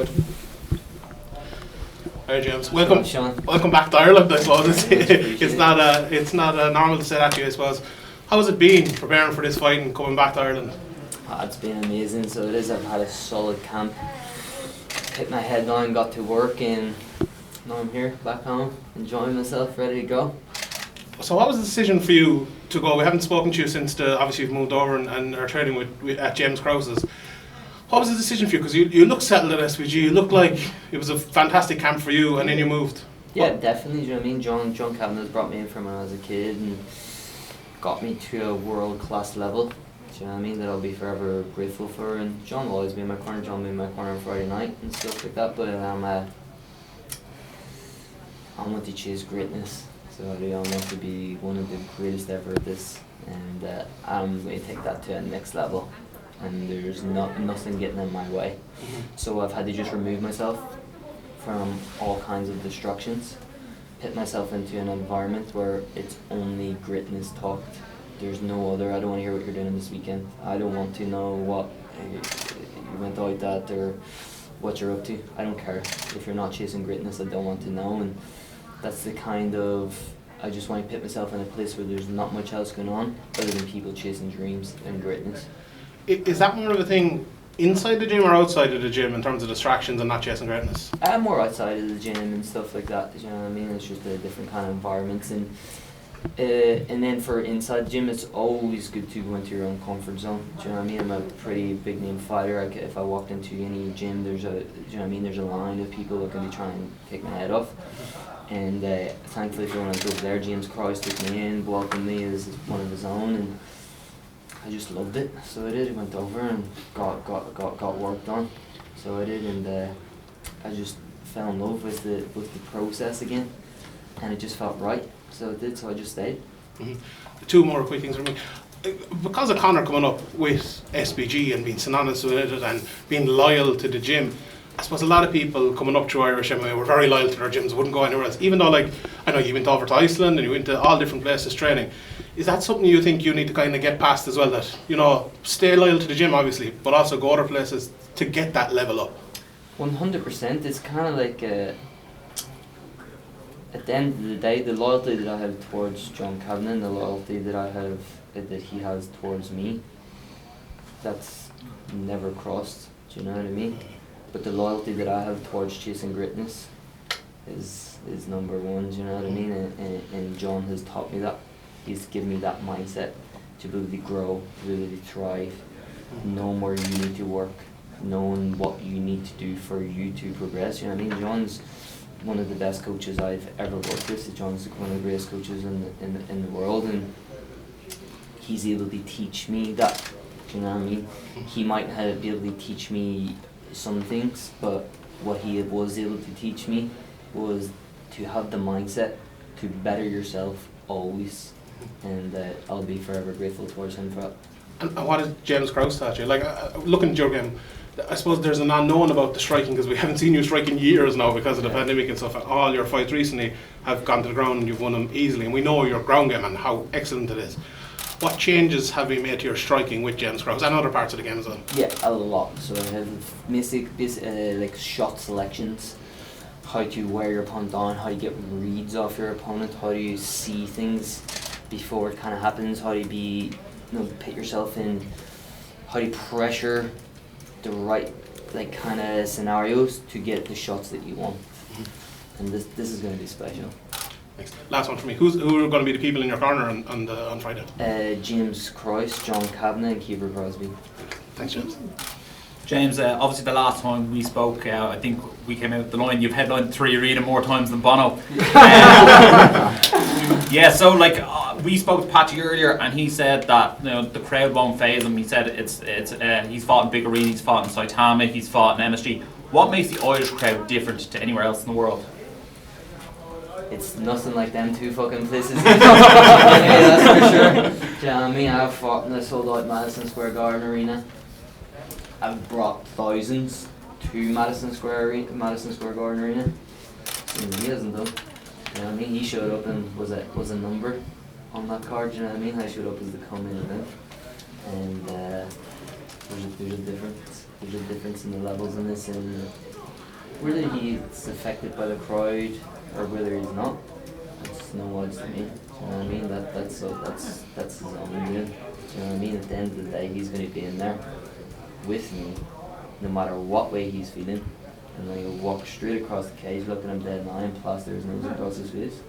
Good. Hi James, welcome Sean. Welcome back to Ireland. I suppose it's not normal to say that to you. I suppose. How has it been preparing for this fight and coming back to Ireland? It's been amazing. So it is. I've had a solid camp. Hit my head down, got to work, and now I'm here back home, enjoying myself, ready to go. So what was the decision for you to go? We haven't spoken to you since obviously you've moved over and are training at James Krause's. What was the decision for you? Because you look settled at SPG. You look like it was a fantastic camp for you, and then you moved. Yeah, definitely. Do you know what I mean? John Kavanagh's brought me in from when I was a kid and got me to a world-class level. Do you know what I mean? That I'll be forever grateful for. And John will always be in my corner. John will be in my corner on Friday night and stuff like that. But I want to chase greatness. So I want to be one of the greatest ever at this, and I'm going to take that to the next level. And there's nothing getting in my way. So I've had to just remove myself from all kinds of distractions, put myself into an environment where it's only greatness talked. There's no other. I don't want to hear what you're doing this weekend. I don't want to know what you went out at or what you're up to. I don't care. If you're not chasing greatness, I don't want to know. And that's the kind of, I just want to put myself in a place where there's not much else going on other than people chasing dreams and greatness. Is that more of a thing inside the gym or outside of the gym in terms of distractions and not chasing greatness? I'm more outside of the gym and stuff like that. You know what I mean? It's just a different kind of environments, and then for inside the gym, it's always good to go into your own comfort zone. Do you know what I mean? I'm a pretty big name fighter. If I walked into any gym, there's a, do you know what I mean? There's a line of people that can be trying to take my head off. And thankfully, for when I was over there, James Krause took me in, welcomed me as one of his own, and I just loved it. So I did. I went over and got work done. So I did, and I just fell in love with the process again, and it just felt right. So it did. So I just stayed. Mm-hmm. Two more quick things for me. Because of Conor coming up with SPG and being synonymous with it and being loyal to the gym, I suppose a lot of people coming up through Irish MMA were very loyal to their gyms, wouldn't go anywhere else. Even though, like, I know you went over to Iceland and you went to all different places training. Is that something you think you need to kind of get past as well? That, you know, stay loyal to the gym, obviously, but also go other places to get that level up? 100%. It's kind of like, at the end of the day, the loyalty that I have towards John Kavanagh and the loyalty that I have, that he has towards me, that's never crossed. Do you know what I mean? But the loyalty that I have towards chasing greatness is number one. Do you know what I mean? And John has taught me that. He's given me that mindset to really grow, really thrive, knowing where you need to work, knowing what you need to do for you to progress. You know what I mean? John's one of the best coaches I've ever worked with. John's one of the greatest coaches in the world, and he's able to teach me that. Do you know what I mean? He might be able to teach me some things, but what he was able to teach me was to have the mindset to better yourself always, and I'll be forever grateful towards him for that. And what did James Krause taught you? Like, looking at your game, I suppose there's an unknown about the striking because we haven't seen you strike in years now because of the pandemic and stuff. All your fights recently have gone to the ground and you've won them easily, and we know your ground game and how excellent it is. What changes have you made to your striking with James Krause and other parts of the game as well? Yeah, a lot. So I have basic like shot selections, how to wear your opponent down, how to get reads off your opponent, how do you see things before it kind of happens, how do you put yourself in, how do you pressure the right like kind of scenarios to get the shots that you want. And this is going to be special. Thanks. Last one for me. Who are going to be the people in your corner on Friday? James Krause, John Kavanagh, and Kiefer Crosby. Thanks, James. James, obviously the last time we spoke, I think we came out the line. You've headlined 3 arena more times than Bono. Yeah, so like we spoke to Patchy earlier, and he said that the crowd won't faze him. He said it's he's fought in big arenas, he's fought in Saitama, he's fought in MSG. What makes the Irish crowd different to anywhere else in the world? It's nothing like them two fucking places. Yeah, that's for sure. Do you know what I mean? I've fought in the sold out Madison Square Garden Arena. I've brought thousands to Madison Square Garden Arena. And he hasn't done. You know what I mean? He showed up and was a number on that card. You know what I mean? I showed up as the come-in event, and there's a difference. There's a difference in the levels in this, and whether he's affected by the crowd or whether he's not, it's no odds to me. Do you know what I mean? That's his own doing. Do you know what I mean? At the end of the day, he's going to be in there with me, no matter what way he's feeling. And then he'll walk straight across the cage, looking him dead in the eye, and plaster his nose across his face.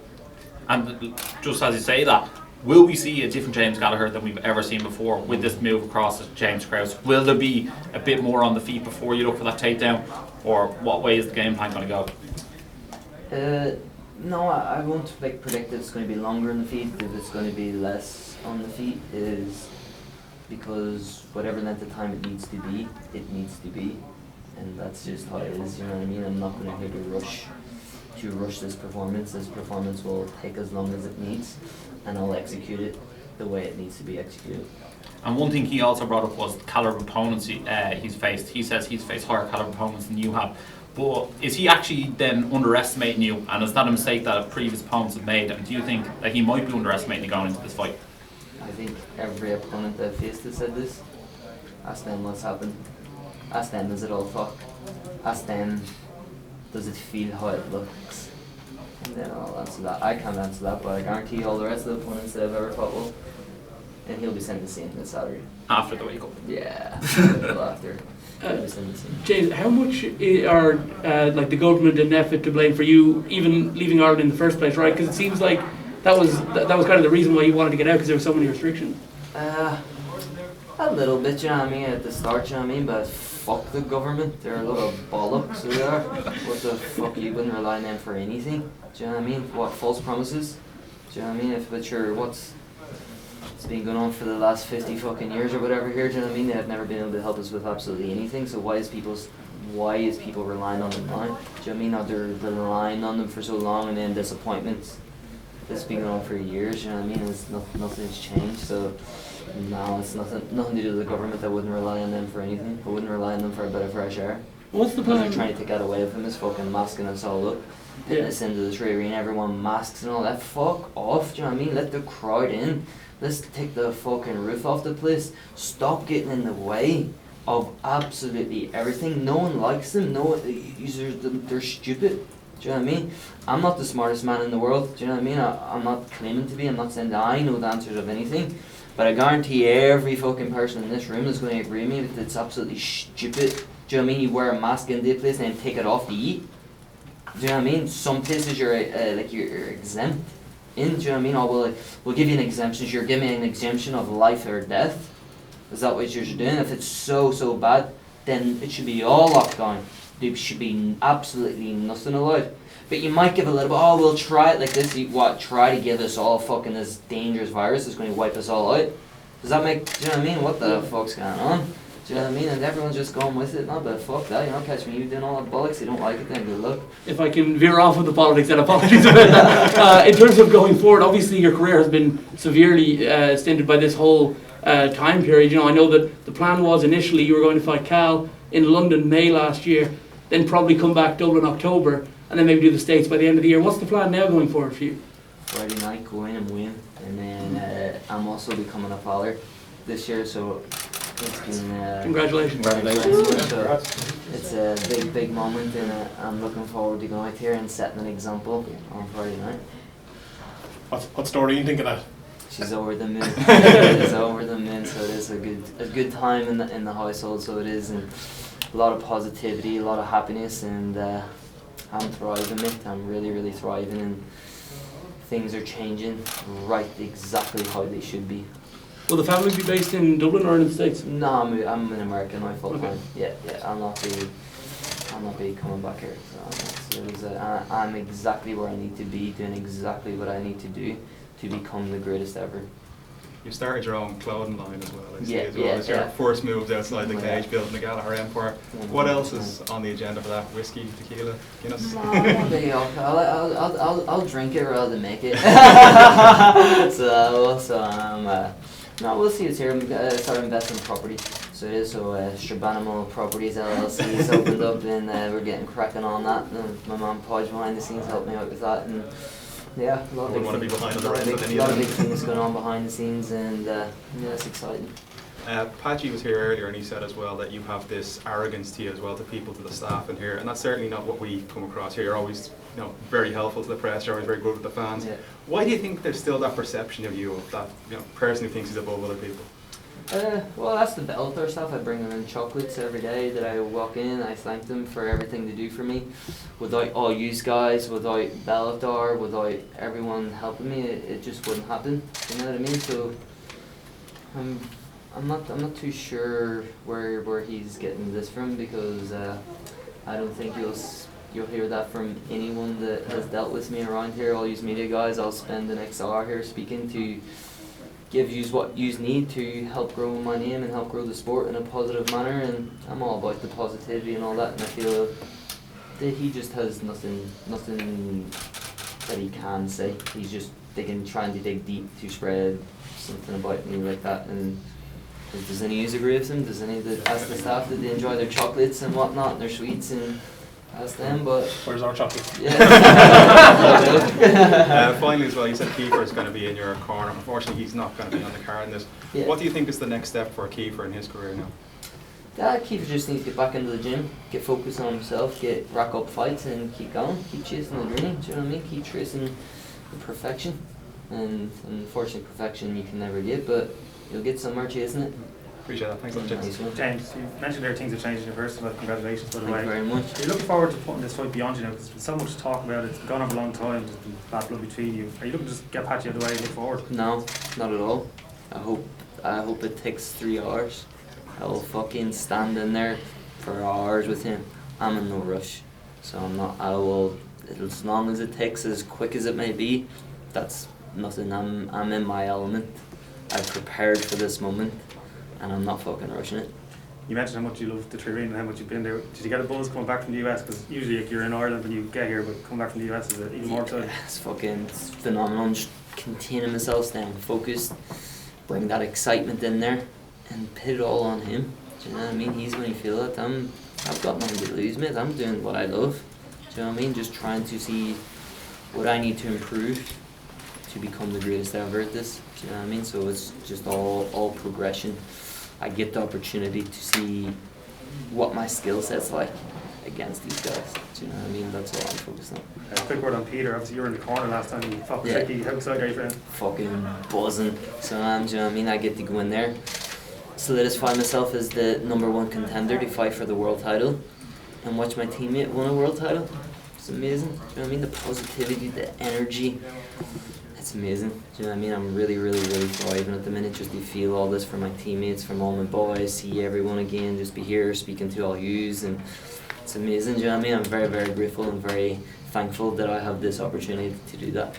And just as you say that, will we see a different James Gallagher than we've ever seen before with this move across to James Krause? Will there be a bit more on the feet before you look for that takedown, or what way is the game plan going to go? No, I won't predict that it's going to be longer on the feet. If it's going to be less on the feet, is because whatever length of time it needs to be, and that's just how it is. You know what I mean? I'm not going to here to rush this performance. This performance will take as long as it needs, and I'll execute it the way it needs to be executed. And one thing he also brought up was the caliber of opponents he's faced. He says he's faced higher caliber opponents than you have. But is he actually then underestimating you? And is that a mistake that previous opponents have made? And do you think that he might be underestimating you going into this fight? I think every opponent I've faced has said this. Ask them what's happened. Ask them, does it all fuck? Ask them, does it feel how it looks? And then I'll answer that. I can't answer that, but I guarantee all the rest of the opponents that I've ever fought will. And he'll be sending the same this Saturday. After the wake up? Yeah, after. James, how much are the government and effort to blame for you even leaving Ireland in the first place, right? Because it seems like that was kind of the reason why you wanted to get out, because there were so many restrictions. A little bit, you know what I mean, at the start, you know what I mean, but fuck the government, they're a lot of bollocks, they are. What the fuck, you wouldn't rely on them for anything, do you know what I mean? What, false promises? Do you know what I mean? It's been going on for the last 50 fucking years or whatever here, do you know what I mean? They have never been able to help us with absolutely anything, so why is people relying on them now? Do you know what I mean? Now they're relying on them for so long, and then disappointments. It's been going on for years, you know what I mean? Nothing's changed, so no, it's nothing to do with the government. I wouldn't rely on them for anything. I wouldn't rely on them for a bit of fresh air. What's the plan? They're trying to take that away from us, fucking masking us all up. Putting us into the trade arena, everyone masks and all that. Fuck off, do you know what I mean? Let the crowd in. Let's take the fucking roof off the place. Stop getting in the way of absolutely everything. No one likes them. They're stupid. Do you know what I mean? I'm not the smartest man in the world. Do you know what I mean? I'm not claiming to be. I'm not saying that I know the answers of anything. But I guarantee every fucking person in this room is going to agree with me that it's absolutely stupid. Do you know what I mean? You wear a mask in the place and then take it off to eat. Do you know what I mean? Some places you're exempt in. Do you know what I mean? Oh, we'll give you an exemption. You're giving me an exemption of life or death. Is that what you're doing? If it's so bad, then it should be all locked down. There should be absolutely nothing allowed. But you might give a little bit, we'll try it like this. Try to give us all fucking this dangerous virus that's going to wipe us all out. Does that make, do you know what I mean? What the fuck's going on? Do you know what I mean? And everyone's just going with it. No, but fuck that, you know, catch me, you doing all that bollocks, you don't like it, then good luck. If I can veer off of the politics, then apologies about that. In terms of going forward, obviously your career has been severely stinted by this whole time period. You know, I know that the plan was initially you were going to fight Cal in London May last year, then probably come back Dublin October, and then maybe do the States by the end of the year. What's the plan now going forward for you? Friday night, go in and win. And then I'm also becoming a father this year, so it's been... Congratulations. So it's a big moment, and I'm looking forward to going out here and setting an example on Friday night. What story are you thinking of? She's over the moon. It's over the moon, so it is a good time in the household, so it is. And a lot of positivity, a lot of happiness, and I'm thriving, mate. I'm really thriving, and things are changing right exactly how they should be. Will the family be based in Dublin or in the States? No, I'm in America now full time. Okay. Yeah. I'll not be coming back here. So I'm exactly where I need to be, doing exactly what I need to do to become the greatest ever. You started your own clothing line as well, I see, Yeah, as well. yeah, It's your yeah. first moves outside the cage, building the Gallagher empire. What else 100%. is on the agenda for that? Whiskey, tequila, Guinness? I'll drink it rather than make it. No, we'll see. It's here. I'm starting investing in property. So it is. So Strabanimal Properties LLC is opened up, and we're getting cracking on that. And my mum Podge behind the scenes helped me out with that, and yeah, Wouldn't want to be behind on the rest of any lot of of big them. things going on behind the scenes, and yeah, it's exciting. Patchy was here earlier and he said as well that you have this arrogance to you as well, to people, to the staff in here, and that's certainly not what we come across here. You're always, very helpful to the press, you're always very good with the fans. Yeah. Why do you think there's still that perception of you, of that person who thinks he's above other people? Well, that's the Bellator stuff. I bring them in chocolates every day that I walk in. I thank them for everything they do for me. Without all you guys, without Bellator, without everyone helping me, it just wouldn't happen. You know what I mean? So I'm not too sure where he's getting this from, because I don't think you'll hear that from anyone that has dealt with me around here. All these media guys, I'll spend the next hour here speaking to give you what you need to help grow my name and help grow the sport in a positive manner, and I'm all about the positivity and all that, and I feel that he just has nothing that he can say. He's just trying to dig deep to spread something about me like that. And does any user agree with him? Does any ask the staff that they enjoy their chocolates and whatnot and their sweets, and ask them? But where's our chocolate? yeah. Finally as well, you said Kiefer's going to be in your corner. Unfortunately, he's not going to be on the card in this. Yeah. What do you think is the next step for Kiefer in his career now? Kiefer just needs to get back into the gym, get focused on himself, rack up fights and keep going, keep chasing the dream, do you know what I mean? Keep tracing the perfection. And unfortunately perfection you can never get, but you'll get somewhere chasing it. Appreciate that. Thanks a lot, James. Nice one. James, you mentioned there things have changed in your personal life. Congratulations, by the Thank way. you very much. Are you looking forward to putting this fight beyond you now? Because there's been so much talk about it. It's gone on for a long time. There's been bad blood between you. Are you looking to just get Patchy out of the way and look forward? No, not at all. I hope it takes 3 hours. I'll fucking stand in there for hours with him. I'm in no rush. So I will, as long as it takes, as quick as it may be, that's nothing. I'm in my element. I've prepared for this moment, and I'm not fucking rushing it. You mentioned how much you love the Tyrreen and how much you've been there. Did you get a buzz coming back from the US? Because usually you're in Ireland when you get here, but coming back from the US is even more exciting. It's phenomenal. Just containing myself, staying focused, bring that excitement in there, and put it all on him. Do you know what I mean? He's going to feel it. I've got nothing to lose, mate. I'm doing what I love. Do you know what I mean? Just trying to see what I need to improve to become the greatest ever at this. Do you know what I mean? So it's just all progression. I get the opportunity to see what my skill set's like against these guys. Do you know what I mean? That's all I'm focused on. A quick word on Peter. Obviously you were in the corner last time. You fought Yeah. tricky. How excited are you for him? Fucking buzzing. So do you know what I mean? I get to go in there, solidify myself as the #1 contender to fight for the world title, and watch my teammate win a world title. It's amazing. Do you know what I mean? The positivity, the energy. It's amazing. Do you know what I mean? I'm really, really, really thriving at the minute, just to feel all this from my teammates, from all my boys, see everyone again, just be here speaking to all yous, and it's amazing. Do you know what I mean? I'm very, very grateful and very thankful that I have this opportunity to do that.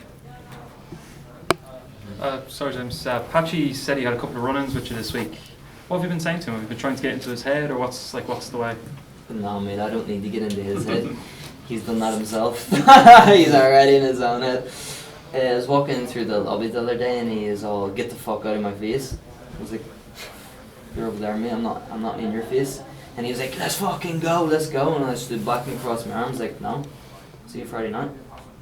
Sorry, James. Patchy said he had a couple of run-ins with you this week. What have you been saying to him? Have you been trying to get into his head, or what's the way? No, mate, I don't need to get into his head. He's done that himself. He's already in his own head. I was walking through the lobby the other day, and he is all, "Get the fuck out of my face." I was like, "You're over there, mate. I'm not in your face." And he was like, "Let's fucking go, let's go." And I stood back and crossed my arms like, "No, see you Friday night."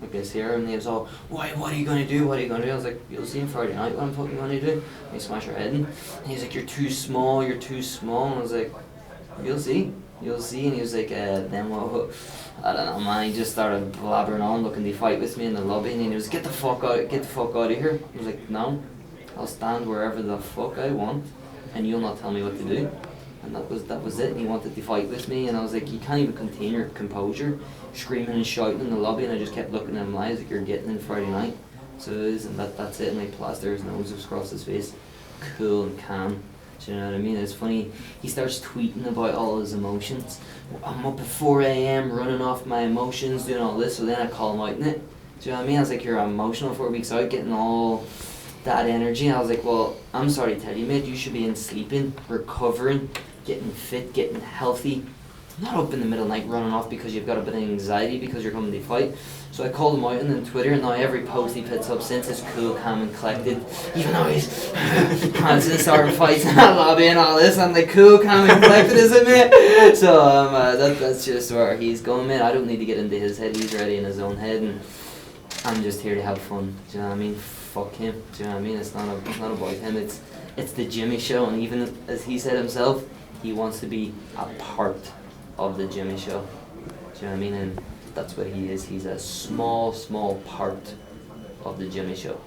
Like this here, and he was all, "What are you gonna do? What are you gonna do?" I was like, "You'll see on Friday night what I'm fucking gonna do." And he smashed her head in. And he's like, "You're too small, you're too small." And I was like, "You'll see. You'll see." And he was like, "Then what?" I don't know, man. He just started blabbering on, looking to fight with me in the lobby, and he was, get the fuck out of here." I was like, "No, I'll stand wherever the fuck I want, and you'll not tell me what to do." And that was it. And he wanted to fight with me, and I was like, "You can't even contain your composure," screaming and shouting in the lobby, and I just kept looking at him like, "You're getting in Friday night." So it is, and that's it. And I plaster his nose across his face, cool and calm. Do you know what I mean? It's funny, he starts tweeting about all his emotions. "I'm up at 4 a.m. running off my emotions, doing all this." So then I call him out in it. Do you know what I mean? I was like, "You're emotional 4 weeks out, getting all that energy." And I was like, "Well, I'm sorry to tell you, mate, you should be in sleeping, recovering, getting fit, getting healthy. Not up in the middle of the night running off because you've got a bit of anxiety because you're coming to fight." So I called him out on Twitter, and now every post he puts up since is cool, calm and collected. Even though he's prancing and starting fights in that lobby and all this, I'm like, cool, calm and collected, is it, mate? So that's just where he's going, man. I don't need to get into his head. He's already in his own head, and I'm just here to have fun. Do you know what I mean? Fuck him. Do you know what I mean? It's not about him. it's the Jimmy show, and even as he said himself, he wants to be a part of the Jimmy show. Do you know what I mean? And that's what he is. He's a small part of the Jimmy show.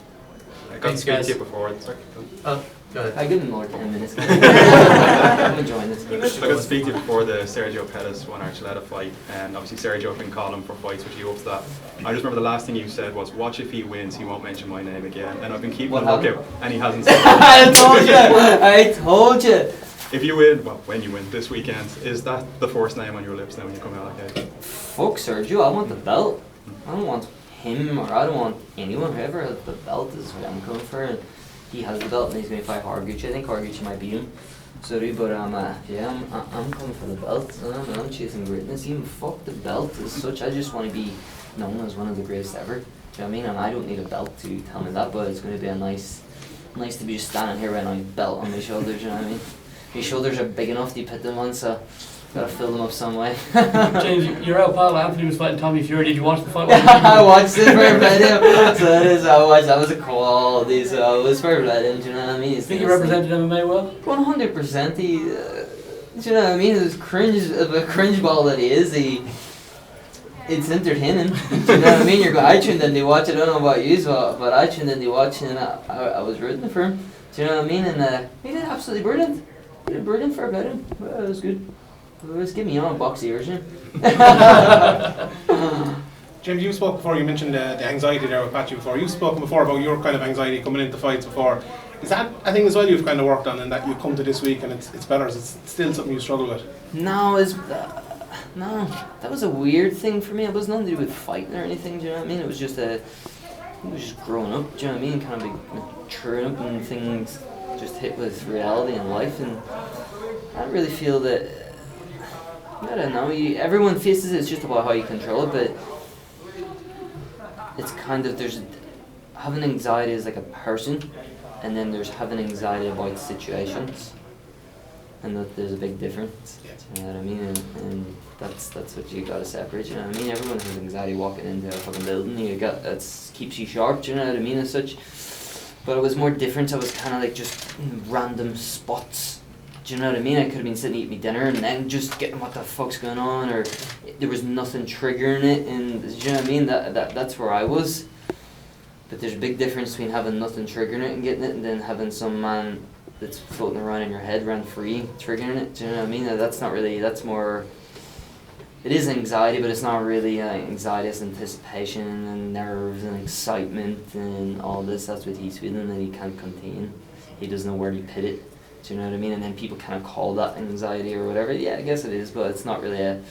I got to Thanks, speak guys. to you before. Sorry. Oh, go ahead. I give him more 10 minutes. I'm enjoying this. I got to speak to you before the Sergio Pettis won Archuleta fight, and obviously Sergio have been calling for fights with you up to that. I just remember the last thing you said was, "Watch if he wins, he won't mention my name again." And I've been keeping a lookout, and he hasn't said it. I told you. If you win, well, when you win this weekend, is that the first name on your lips now when you come out like that? Fuck Sergio, I want the belt. I don't want him, or I don't want anyone. Whoever has the belt is what I'm coming for. And he has the belt, and he's going to fight Horiguchi. I think Horiguchi might beat him. Sorry, but I'm coming for the belt. I'm chasing greatness. Even fuck the belt as such. I just want to be known as one of the greatest ever. Do you know what I mean? And I don't need a belt to tell me that, but it's going to be a nice to be just standing here with a nice belt on my shoulders. You know what I mean? My shoulders are big enough to put them on, so gotta fill them up some way. James, you're out, pal. Anthony was fighting Tommy Fury. Did you watch the fight? I watched it for blood. So it is. I watched. That was a quality. So it was for blood. Do you know what I mean? You think you represented MMA well? 100%. He. Do you know what I mean? It was cringe of a cringe ball that he is. It's entertaining. Do you know what I mean? I tuned in to watch it. I don't know about you, but I tuned in to watch it, and I was rooting for him. Do you know what I mean? And he did absolutely brilliant. He did brilliant for about him. Well, it was good. It was giving me on a box of ears, James, you spoke before, you mentioned the anxiety there with Patchy before. You've spoken before about your kind of anxiety coming into fights before. Is that a thing as well you've kind of worked on, and that you come to this week and it's better? Is it still something you struggle with? No, no, that was a weird thing for me. It was nothing to do with fighting or anything, do you know what I mean? It was just growing up, do you know what I mean? Kind of maturing up, and things just hit with reality and life, and I really feel that, I don't know, everyone faces it, it's just about how you control it, but it's kind of, there's having anxiety as like a person, and then there's having anxiety about situations, and that there's a big difference. You know what I mean? And that's what you gotta separate. You know what I mean? Everyone has anxiety walking into a fucking building. That keeps you sharp. Do you know what I mean? As such, but it was more different. I was kind of like just in random spots. Do you know what I mean? I could have been sitting eating my dinner and then just getting what the fuck's going on, or there was nothing triggering it. And do you know what I mean? That's where I was. But there's a big difference between having nothing triggering it and getting it, and then having some man that's floating around in your head, run free, triggering it. Do you know what I mean? That's not really, that's more, it is anxiety, but it's not really anxiety, it's anticipation and nerves and excitement and all this. That's what he's feeling that he can't contain. He doesn't know where to put it. Do you know what I mean? And then people kind of call that anxiety or whatever. Yeah, I guess it is, but it's not really it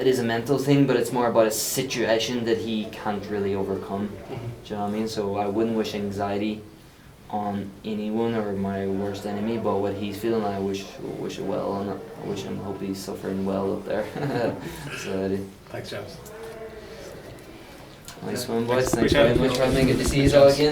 is a mental thing, but it's more about a situation that he can't really overcome. Do you know what I mean? So I wouldn't wish anxiety on anyone or my worst enemy, but what he's feeling, I wish it well, and I wish him, hope he's suffering well up there. So Thanks, James. nice one, boys. Thanks Appreciate very it. much for having me. Good to see you all again.